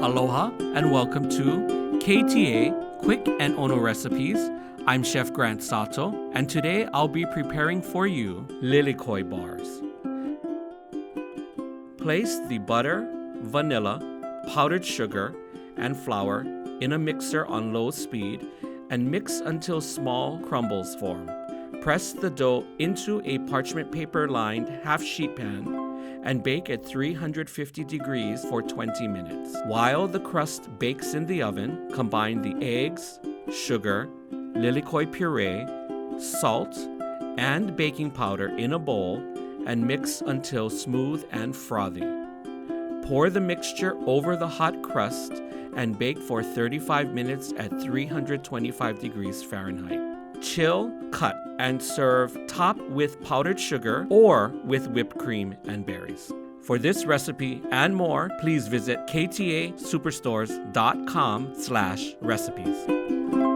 Aloha and welcome to KTA Quick and Ono Recipes. I'm Chef Grant Sato, and today I'll be preparing for you Lilikoi bars. Place the butter, vanilla, powdered sugar, and flour in a mixer on low speed and mix until small crumbles form. Press the dough into a parchment paper lined half-sheet pan and bake at 350 degrees for 20 minutes. While the crust bakes in the oven, combine the eggs, sugar, Lilikoi puree, salt, and baking powder in a bowl and mix until smooth and frothy. Pour the mixture over the hot crust and bake for 35 minutes at 325 degrees Fahrenheit. Chill, cut, and serve top with powdered sugar or with whipped cream and berries. For this recipe and more, please visit ktasuperstores.com/recipes.